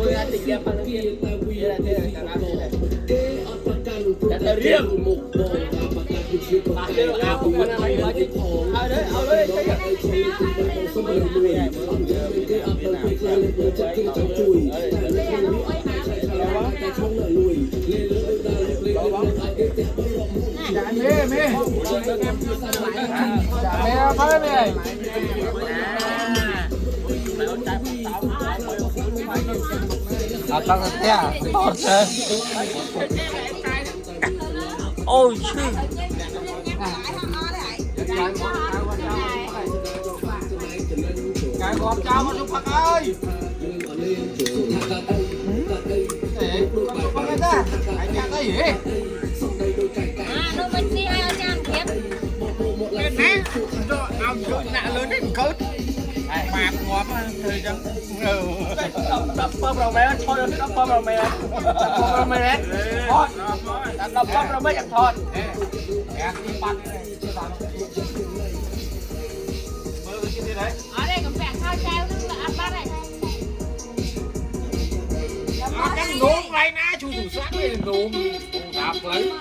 mươi anh thì kia bằng kia là thế là cái riêng mê mê mê phơi mê tao sẽ tốt hơn ôi chứ cái con cao con chụp phật ơi để con chụp phật ra anh nhặt cái gì nó mình đi hai anh tiếp lên nè cho ao chơi nạ lớn đến cỡ mà ngọt thời gian đập bơm rồi mẹ thôi đập bơm rồi mẹ đập bơm rồi mẹ thôi đập bơm rồi mẹ chẳng thôi ở đây cũng vẹn thao treo nữa là ăn bát này cái nôm này nè chú thủ sát này nôm đạp lấy